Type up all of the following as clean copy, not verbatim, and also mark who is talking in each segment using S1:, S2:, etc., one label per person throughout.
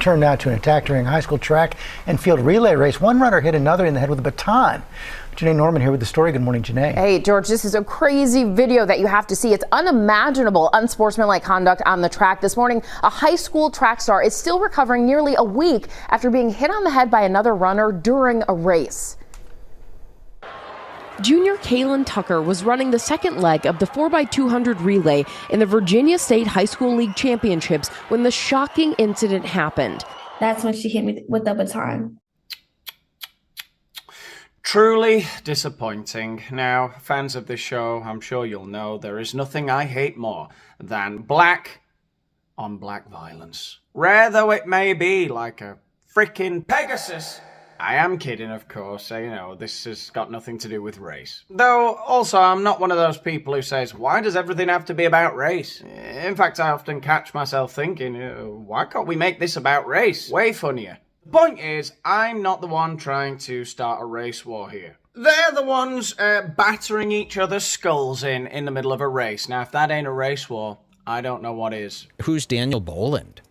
S1: turn now to an attack during a high school track and field relay race. One runner hit another in the head with a baton. Janae Norman here with the story. Good morning, Janae.
S2: Hey, George, this is a crazy video that you have to see. It's unimaginable, unsportsmanlike conduct on the track. This morning, a high school track star is still recovering nearly a week after being hit on the head by another runner during a race. Junior Kaelen Tucker was running the second leg of the 4x200 relay in the Virginia State High School League Championships when the shocking incident happened.
S3: That's when she hit me with the baton.
S4: Truly disappointing. Now, fans of this show, I'm sure you'll know there is nothing I hate more than black on black violence. Rare though it may be, like a freaking Pegasus. I am kidding, of course. You know, this has got nothing to do with race. Though, also, I'm not one of those people who says, why does everything have to be about race? In fact, I often catch myself thinking, why can't we make this about race? Way funnier. The point is, I'm not the one trying to start a race war here. They're the ones battering each other's skulls in the middle of a race. Now, if that ain't a race war, I don't know what is.
S5: Who's Daniel Boland?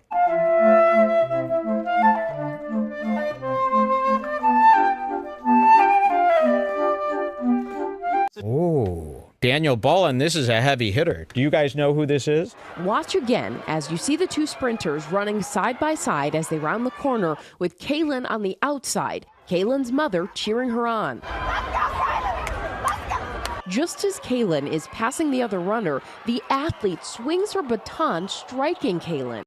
S5: Oh, Daniel Boland, this is a heavy hitter. Do you guys know who this is?
S2: Watch again as you see the two sprinters running side by side as they round the corner with Kaelen on the outside, Kaelen's mother cheering her on. Just as Kaelen is passing the other runner, the athlete swings her baton, striking Kaelen.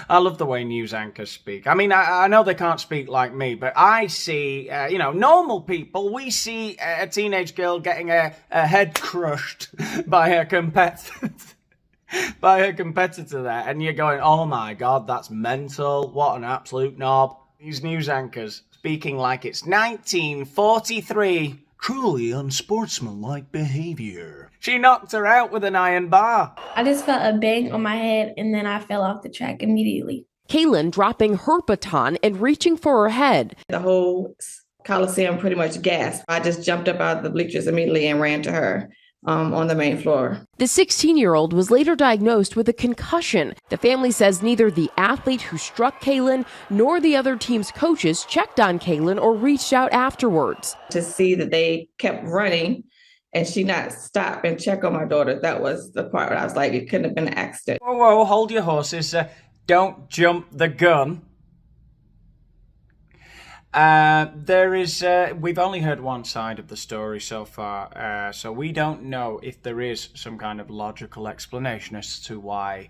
S4: I love the way news anchors speak. I mean, I know they can't speak like me, but I see, normal people, we see a teenage girl getting her head crushed by her competitor. By her competitor there, and you're going, oh my god, that's mental, what an absolute knob. These news anchors speaking like it's 1943. Truly unsportsmanlike behavior. She knocked her out with an iron bar.
S3: I just felt a bang on my head and then I fell off the track immediately.
S2: Kaelen dropping her baton and reaching for her head.
S6: The whole Coliseum pretty much gasped. I just jumped up out of the bleachers immediately and ran to her on the main floor.
S2: The 16-year-old was later diagnosed with a concussion. The family says neither the athlete who struck Kaelen nor the other team's coaches checked on Kaelen or reached out afterwards.
S6: To see that they kept running and she not stop and check on my daughter, that was the part where I was like, it couldn't have been an accident.
S4: Whoa, hold your horses. Don't jump the gun. We've only heard one side of the story so far, so we don't know if there is some kind of logical explanation as to why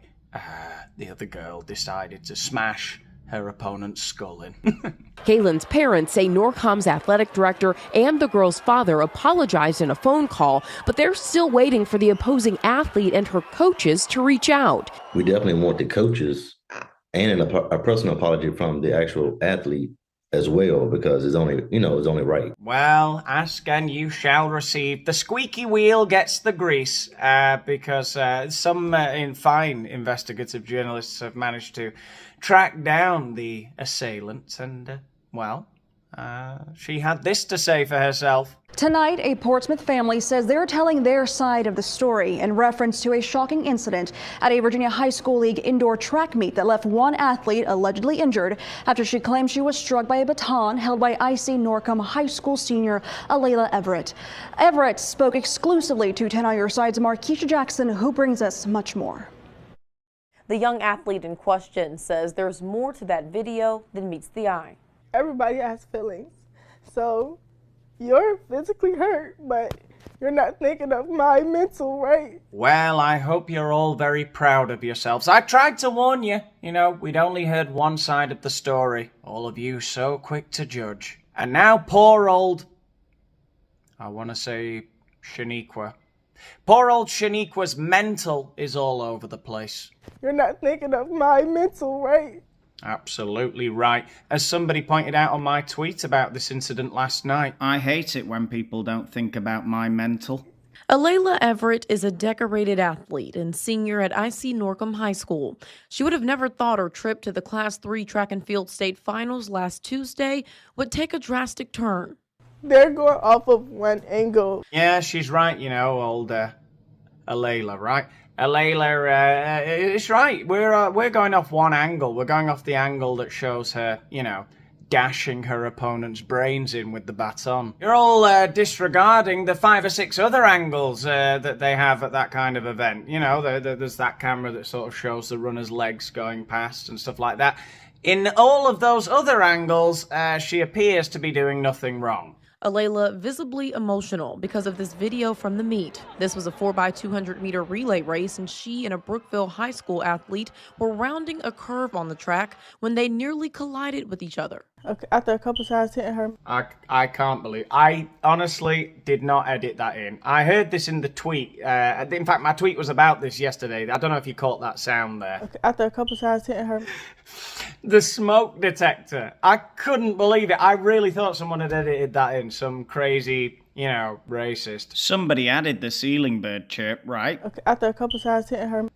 S4: the other girl decided to smash her opponent's skull in.
S2: Kaelen's parents say Norcom's athletic director and the girl's father apologized in a phone call, but they're still waiting for the opposing athlete and her coaches to reach out.
S7: We definitely want the coaches and a personal apology from the actual athlete as well, because it's only right.
S4: Well, ask and you shall receive. The squeaky wheel gets the grease, because some fine investigative journalists have managed to track down the assailant, and, she had this to say for herself.
S8: Tonight, a Portsmouth family says they're telling their side of the story in reference to a shocking incident at a Virginia High School League indoor track meet that left one athlete allegedly injured after she claimed she was struck by a baton held by IC Norcom High School senior Alaila Everett. Everett spoke exclusively to 10 on Your Side's Markeisha Jackson, who brings us much more.
S9: The young athlete in question says there's more to that video than meets the eye.
S10: Everybody has feelings, so you're physically hurt, but you're not thinking of my mental, right?
S4: Well, I hope you're all very proud of yourselves. I tried to warn you. We'd only heard one side of the story. All of you so quick to judge. And now poor old, I want to say Shaniqua. Poor old Shaniqua's mental is all over the place.
S10: You're not thinking of my mental, right?
S4: Absolutely right. As somebody pointed out on my tweet about this incident last night, I hate it when people don't think about my mental.
S9: Alaila Everett is a decorated athlete and senior at IC Norcom High School. She would have never thought her trip to the Class 3 track and field state finals last Tuesday would take a drastic turn.
S10: They're going off of one angle.
S4: Yeah, she's right, old Alaila, right? Alaila, it's right. We're going off one angle. We're going off the angle that shows her, dashing her opponent's brains in with the baton. You're all disregarding the 5 or 6 other angles that they have at that kind of event. There's that camera that sort of shows the runner's legs going past and stuff like that. In all of those other angles, she appears to be doing nothing wrong.
S9: Alaila visibly emotional because of this video from the meet. This was a 4x200 meter relay race, and she and a Brookville High School athlete were rounding a curve on the track when they nearly collided with each other.
S10: Okay, after a couple times hitting her.
S4: I can't believe. I honestly did not edit that in. I heard this in the tweet. In fact, my tweet was about this yesterday. I don't know if you caught that sound there.
S10: Okay, after a couple times hitting her.
S4: The smoke detector. I couldn't believe it. I really thought someone had edited that in. Some crazy, racist.
S11: Somebody added the ceiling bird chirp, right?
S10: Okay, after a couple times hitting her.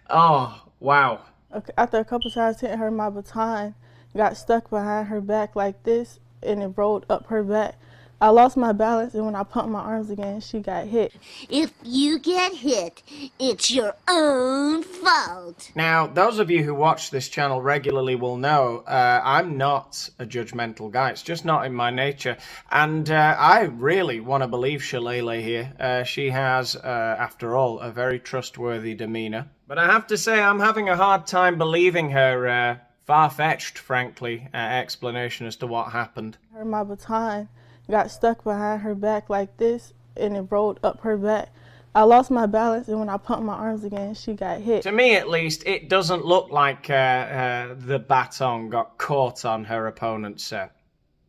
S4: Oh, wow.
S10: Okay, after a couple times hitting her, my baton got stuck behind her back like this, and it rolled up her back. I lost my balance, and when I pumped my arms again, she got hit.
S12: If you get hit, it's your own fault.
S4: Now, those of you who watch this channel regularly will know I'm not a judgmental guy. It's just not in my nature. And I really want to believe Shalaila here. She has, after all, a very trustworthy demeanor. But I have to say, I'm having a hard time believing her far-fetched, frankly, explanation as to what happened.
S10: My baton got stuck behind her back like this, and it rolled up her back. I lost my balance, and when I pumped my arms again, she got hit.
S4: To me, at least, it doesn't look like the baton got caught on her opponent's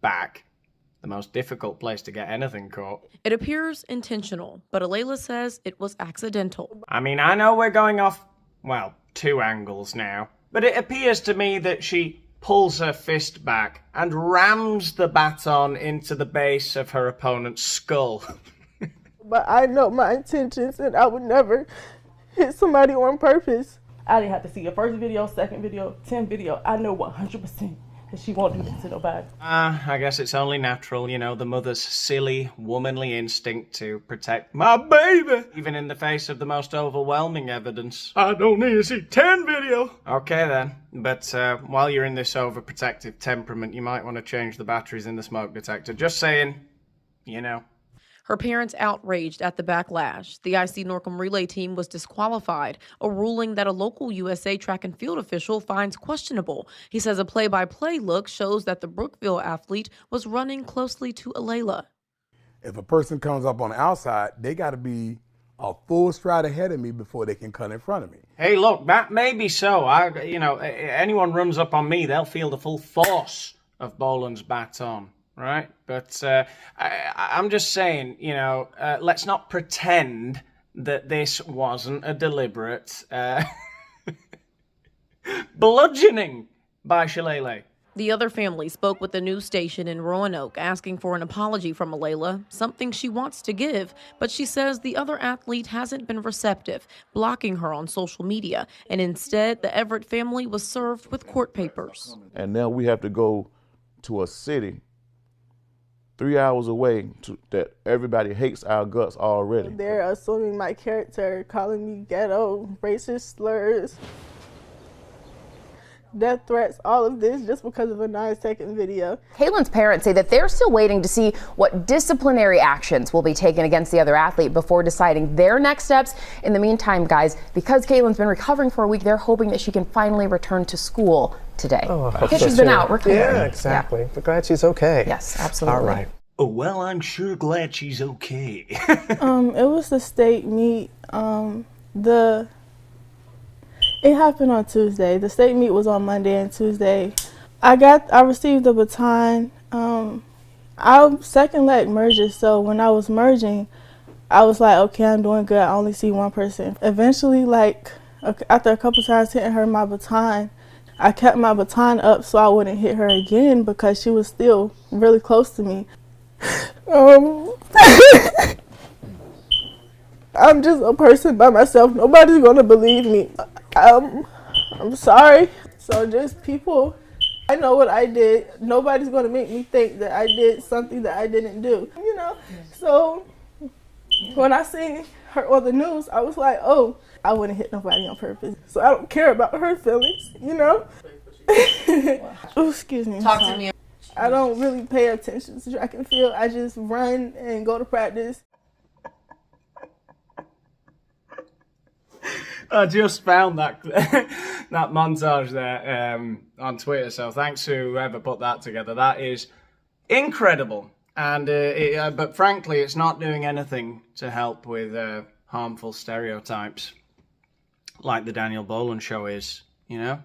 S4: back. The most difficult place to get anything caught.
S9: It appears intentional, but Alaila says it was accidental.
S4: I mean, I know we're going off, 2 angles now, but it appears to me that she pulls her fist back and rams the baton into the base of her opponent's skull.
S10: But I know my intentions, and I would never hit somebody on purpose. I didn't have to see your first video, second video, 10th video. I know 100% that she won't do this to nobody.
S4: I guess it's only natural, the mother's silly, womanly instinct to protect my baby, even in the face of the most overwhelming evidence. I don't need to see 10 video. Okay then, but while you're in this overprotective temperament, you might want to change the batteries in the smoke detector. Just saying,
S9: Her parents outraged at the backlash. The IC Norcom relay team was disqualified, a ruling that a local USA track and field official finds questionable. He says a play-by-play look shows that the Brookville athlete was running closely to Alaila.
S13: If a person comes up on the outside, they got to be a full stride ahead of me before they can cut in front of me.
S4: Hey, look, that may be so. Anyone runs up on me, they'll feel the full force of Boland's baton. Right, but I'm just saying, let's not pretend that this wasn't a deliberate bludgeoning by Shalaila.
S9: The other family spoke with the news station in Roanoke asking for an apology from Alaila, something she wants to give, but she says the other athlete hasn't been receptive, blocking her on social media, and instead the Everett family was served with court papers.
S14: And now we have to go to a city 3 hours away that everybody hates our guts already.
S10: They're assuming my character, calling me ghetto, racist slurs, death threats, all of this just because of a 9-second video.
S2: Kaelen's parents say that they're still waiting to see what disciplinary actions will be taken against the other athlete before deciding their next steps. In the meantime, guys, because Kaelen's been recovering for a week, they're hoping that she can finally return to school today. Because she's been out recovering.
S15: Yeah, exactly. Yeah. But glad she's okay.
S2: Yes, absolutely.
S15: All right.
S4: Oh, well, I'm sure glad she's okay.
S10: It was the state meet. It happened on Tuesday. The state meet was on Monday and Tuesday. I received the baton. Our second leg merges, so when I was merging, I was like, okay, I'm doing good. I only see one person. Eventually, after a couple times hitting her my baton, I kept my baton up so I wouldn't hit her again because she was still really close to me. I'm just a person by myself. Nobody's gonna believe me. I'm sorry. So just people, I know what I did. Nobody's gonna make me think that I did something that I didn't do, So When I seen her on the news, I was like, oh, I wouldn't hit nobody on purpose. So I don't care about her feelings, you know? Oh, excuse me.
S2: Talk to me.
S10: I don't really pay attention to track and field. I just run and go to practice.
S4: I just found that that montage there on Twitter, so thanks to whoever put that together. That is incredible, and but frankly, it's not doing anything to help with harmful stereotypes like the Daniel Boland show is, you know?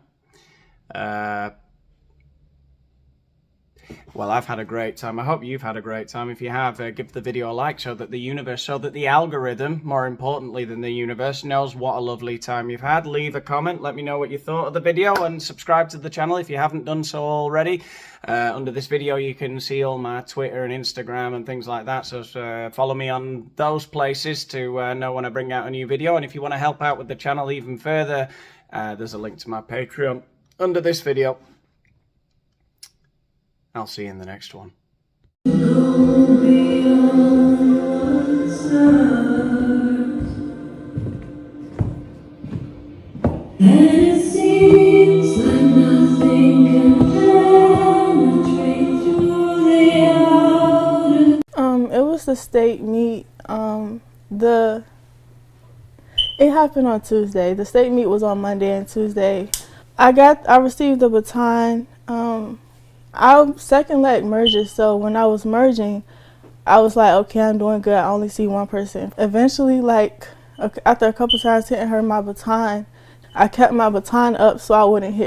S4: Well, I've had a great time. I hope you've had a great time. If you have, give the video a like so that the algorithm, more importantly than the universe, knows what a lovely time you've had. Leave a comment. Let me know what you thought of the video and subscribe to the channel if you haven't done so already. Under this video, you can see all my Twitter and Instagram and things like that. So follow me on those places to know when I bring out a new video. And if you want to help out with the channel even further, there's a link to my Patreon under this video. I'll see you in the next one.
S10: It was the state meet. It happened on Tuesday. The state meet was on Monday and Tuesday. I received the baton. I second leg merges, so when I was merging, I was like, okay, I'm doing good. I only see one person. Eventually, like, after a couple times hitting her my baton, I kept my baton up so I wouldn't hit